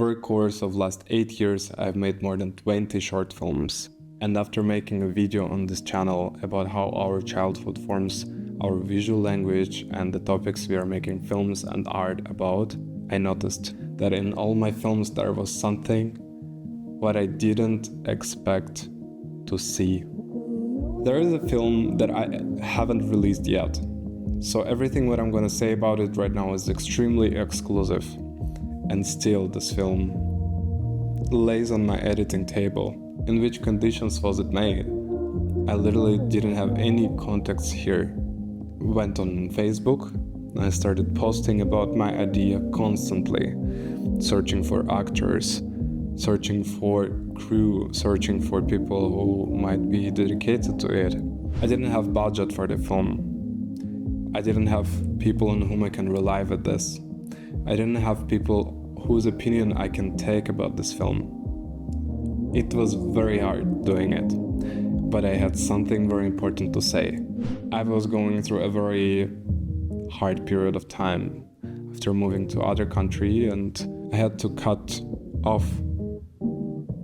Over a course of last 8 years, I've made more than 20 short films. And after making a video on this channel about how our childhood forms our visual language and the topics we are making films and art about, I noticed that in all my films there was something what I didn't expect to see. There is a film that I haven't released yet, so everything what I'm gonna say about it right now is extremely exclusive. And still this film lays on my editing table. In which conditions was it made? I literally didn't have any context here. Went on Facebook and I started posting about my idea constantly, searching for actors, searching for crew, searching for people who might be dedicated to it. I didn't have budget for the film. I didn't have people on whom I can rely with this. I didn't have people whose opinion I can take about this film. It was very hard doing it, but I had something very important to say. I was going through a very hard period of time after moving to other country, and I had to cut off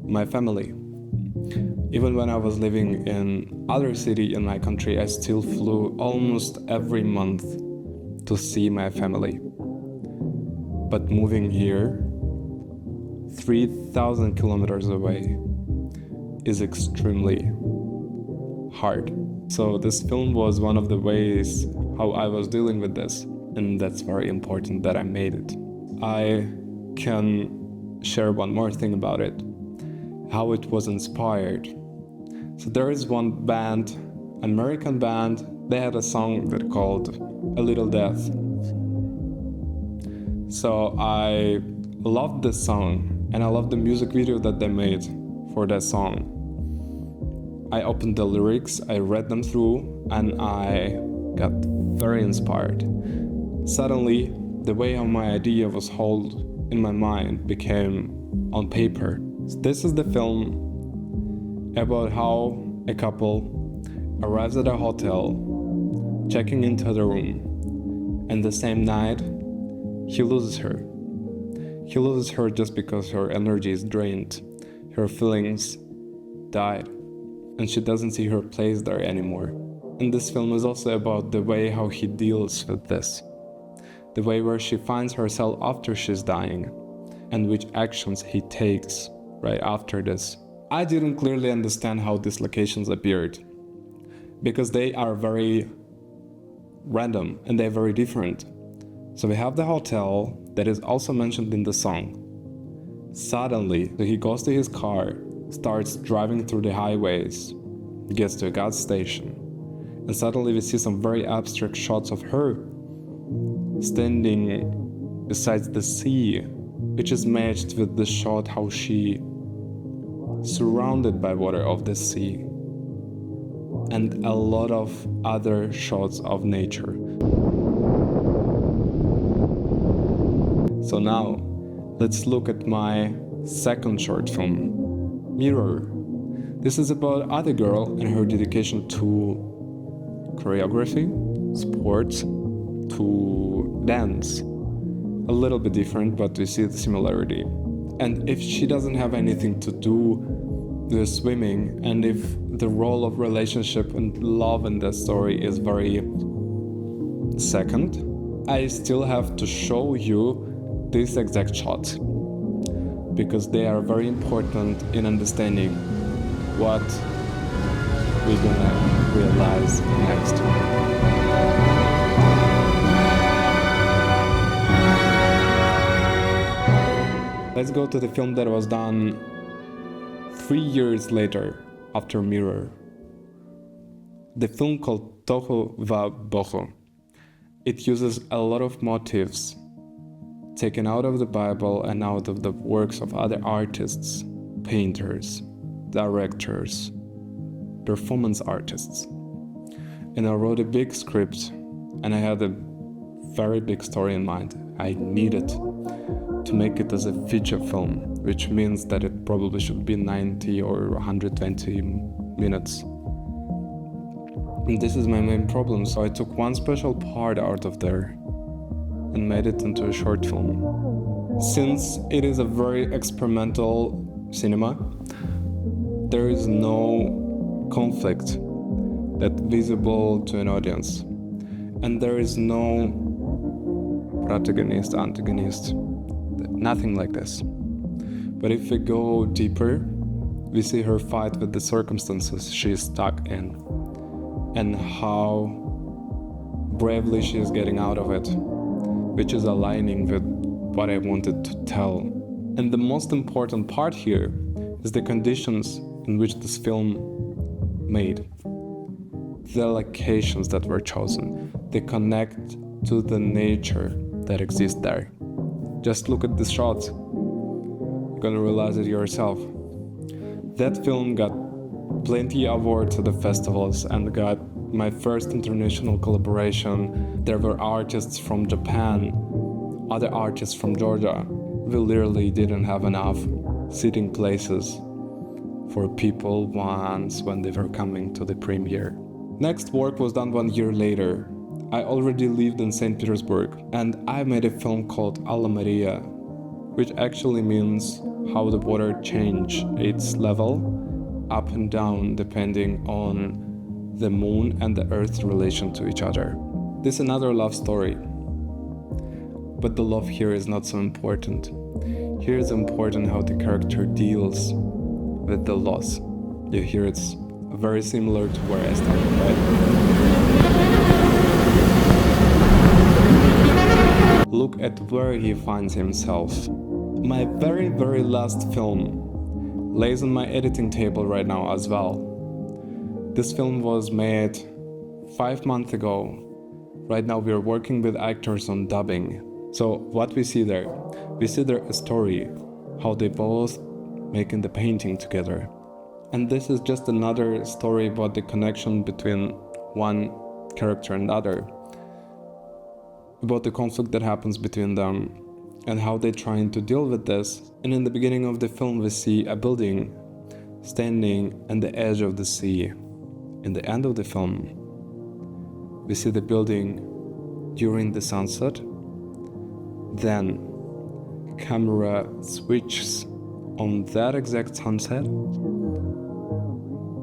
my family. Even when I was living in other city in my country, I still flew almost every month to see my family. But moving here, 3,000 kilometers away, is extremely hard. So this film was one of the ways how I was dealing with this, and that's very important that I made it. I can share one more thing about it, how it was inspired. So there is one band, American band, they had a song that called A Little Death. So I loved this song, and I loved the music video that they made for that song. I opened the lyrics, I read them through, and I got very inspired. Suddenly, the way how my idea was held in my mind became on paper. This is the film about how a couple arrives at a hotel, checking into the room, and the same night, he loses her. He loses her just because her energy is drained, her feelings died, and she doesn't see her place there anymore. And this film is also about the way how he deals with this, the way where she finds herself after she's dying, and which actions he takes right after this. I didn't clearly understand how these locations appeared, because they are very random and they're very different. So we have the hotel that is also mentioned in the song. Suddenly, he goes to his car, starts driving through the highways, gets to a gas station, and suddenly we see some very abstract shots of her standing beside the sea, which is matched with the shot how she surrounded by water of the sea, and a lot of other shots of nature. So now, let's look at my second short film, Mirror. This is about other girl and her dedication to choreography, sports, to dance. A little bit different, but we see the similarity. And if she doesn't have anything to do with swimming, and if the role of relationship and love in that story is very second, I still have to show you these exact shots, because they are very important in understanding what we're gonna realize next. Let's go to the film that was done 3 years later after Mirror. The film called Tohu, Wa-Bohu. It uses a lot of motifs taken out of the Bible and out of the works of other artists, painters, directors, performance artists. And I wrote a big script, and I had a very big story in mind. I needed to make it as a feature film, which means that it probably should be 90 or 120 minutes. And this is my main problem, so I took one special part out of there and made it into a short film. Since it is a very experimental cinema, there is no conflict that's visible to an audience. And there is no protagonist, antagonist, nothing like this. But if we go deeper, we see her fight with the circumstances she is stuck in and how bravely she is getting out of it, which is aligning with what I wanted to tell. And the most important part here is the conditions in which this film made. The locations that were chosen, they connect to the nature that exists there. Just look at the shots. You're gonna realize it yourself. That film got plenty of awards at the festivals and got my first international collaboration. There were artists from Japan, other artists from Georgia. We literally didn't have enough sitting places for people once when they were coming to the premiere. Next work was done 1 year later. I already lived in St. Petersburg and I made a film called Alla, Marea, which actually means how the water changes its level up and down depending on the moon and the earth's relation to each other. This is another love story, but the love here is not so important. Here is important how the character deals with the loss. You hear it's very similar to where I started, right? Look at where he finds himself. My very, very last film lays on my editing table right now as well. This film was made 5 months ago. Right now we're working with actors on dubbing. So what we see there a story, how they both making the painting together. And this is just another story about the connection between one character and the other, about the conflict that happens between them and how they're trying to deal with this. And in the beginning of the film we see a building standing on the edge of the sea. In the end of the film we see the building during the sunset. Then camera switches on that exact sunset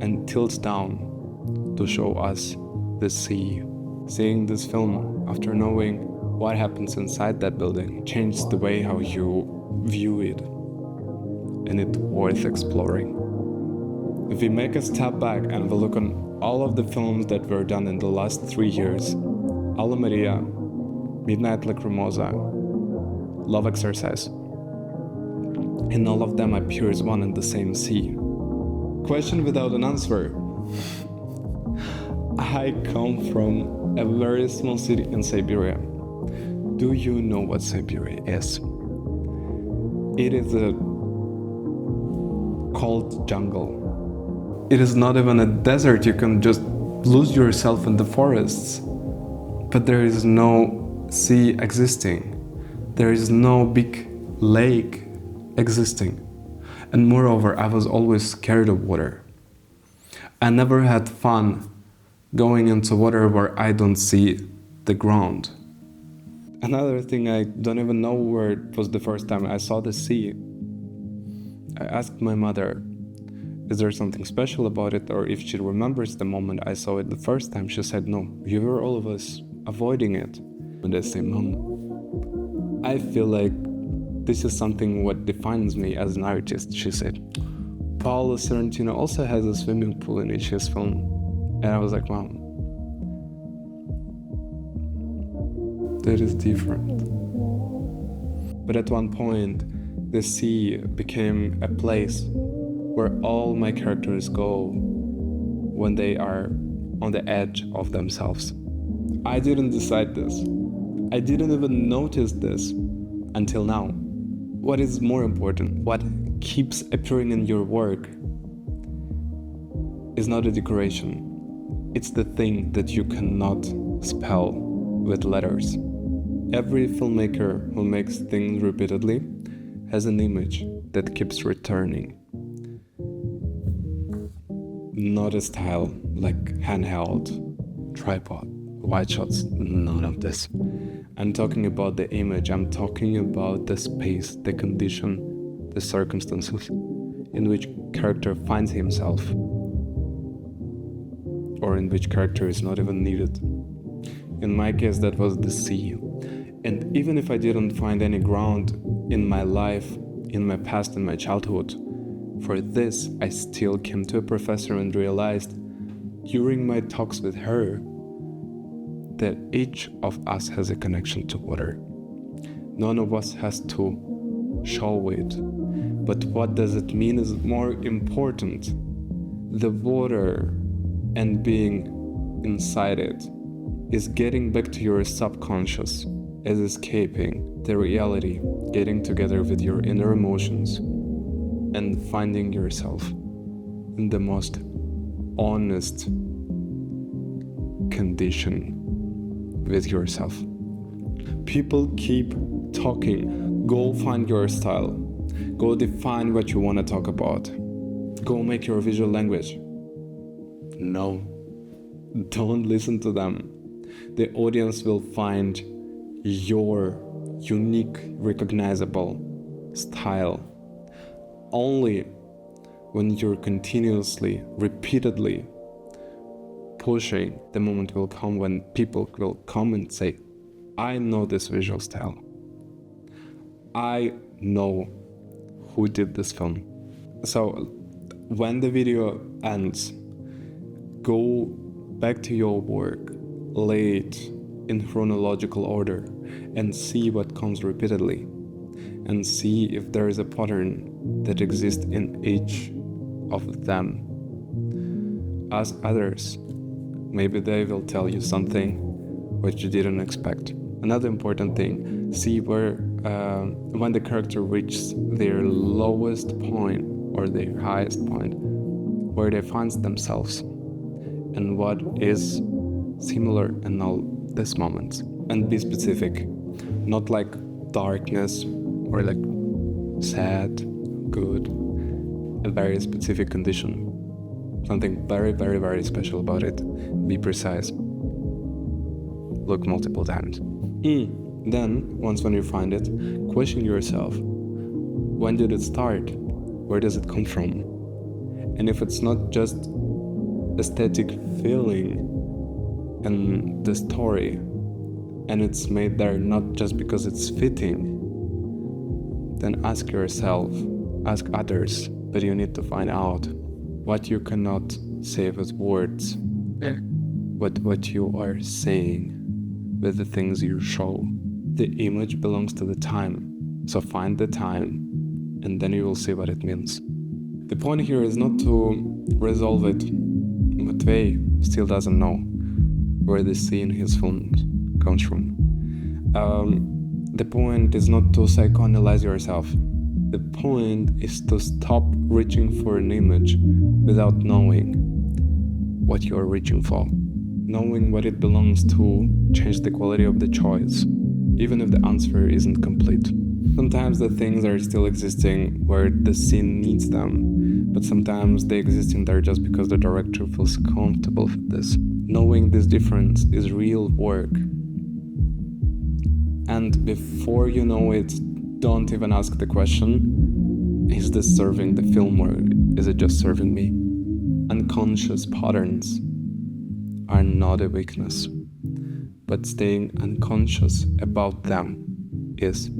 and tilts down to show us the sea. Seeing this film after knowing what happens inside that building changes the way how you view it, and it's worth exploring. If we make a step back and we look on all of the films that were done in the last 3 years, Alla, Marea, Midnight Lacrimosa, Love Exercise, in all of them appears one and the same sea. Question without an answer. I come from a very small city in Siberia. Do you know what Siberia is? It is a cold jungle. It is not even a desert. You can just lose yourself in the forests. But there is no sea existing. There is no big lake existing. And moreover, I was always scared of water. I never had fun going into water where I don't see the ground. Another thing, I don't even know where it was the first time I saw the sea. I asked my mother, is there something special about it, or if she remembers the moment I saw it the first time. She said, no, you were all of us avoiding it. And I say, Mom, I feel like this is something what defines me as an artist. She said, Paolo Sorrentino also has a swimming pool in each his film. And I was like, Mom, that is different. But at one point, the sea became a place where all my characters go when they are on the edge of themselves. I didn't decide this. I didn't even notice this until now. What is more important, what keeps appearing in your work is not a decoration. It's the thing that you cannot spell with letters. Every filmmaker who makes things repeatedly has an image that keeps returning. Not a style like handheld, tripod, wide shots, none of this. I'm talking about the image, I'm talking about the space, the condition, the circumstances in which character finds himself, or in which character is not even needed. In my case, that was the sea. And even if I didn't find any ground in my life, in my past, in my childhood, for this, I still came to a professor and realized during my talks with her that each of us has a connection to water. None of us has to show it. But what does it mean is more important. The water and being inside it is getting back to your subconscious, is escaping the reality, getting together with your inner emotions, and finding yourself in the most honest condition with yourself. People keep talking. Go find your style. Go define what you want to talk about. Go make your visual language. No, don't listen to them. The audience will find your unique, recognizable style only when you're continuously, repeatedly pushing. The moment will come when people will come and say, I know this visual style. I know who did this film. So when the video ends, go back to your work, lay it in chronological order, and see what comes repeatedly, and see if there is a pattern that exists in each of them. Ask others. Maybe they will tell you something which you didn't expect. Another important thing, see where when the character reaches their lowest point or their highest point, where they find themselves and what is similar in all these moments. And be specific, not like darkness or like sad, good, a very specific condition. Something very, very, very special about it. Be precise. Look multiple times. Then, when you find it, question yourself. When did it start? Where does it come from? And if it's not just aesthetic feeling in the story, and it's made there not just because it's fitting, then ask yourself, ask others, but you need to find out what you cannot say with words, but what you are saying with the things you show. The image belongs to the time, so find the time, and then you will see what it means. The point here is not to resolve it. Matvey still doesn't know where the scene in his film comes from. The point is not to psychoanalyze yourself. The point is to stop reaching for an image without knowing what you are reaching for. Knowing what it belongs to change the quality of the choice, even if the answer isn't complete. Sometimes the things are still existing where the scene needs them, but sometimes they exist in there just because the director feels comfortable with this. Knowing this difference is real work. And before you know it, don't even ask the question, is this serving the film or is it just serving me? Unconscious patterns are not a weakness, but staying unconscious about them is.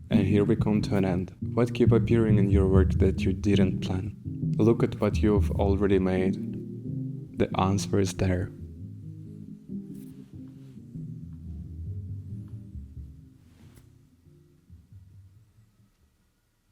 And here we come to an end. What keep appearing in your work that you didn't plan? Look at what you've already made. The answer is there.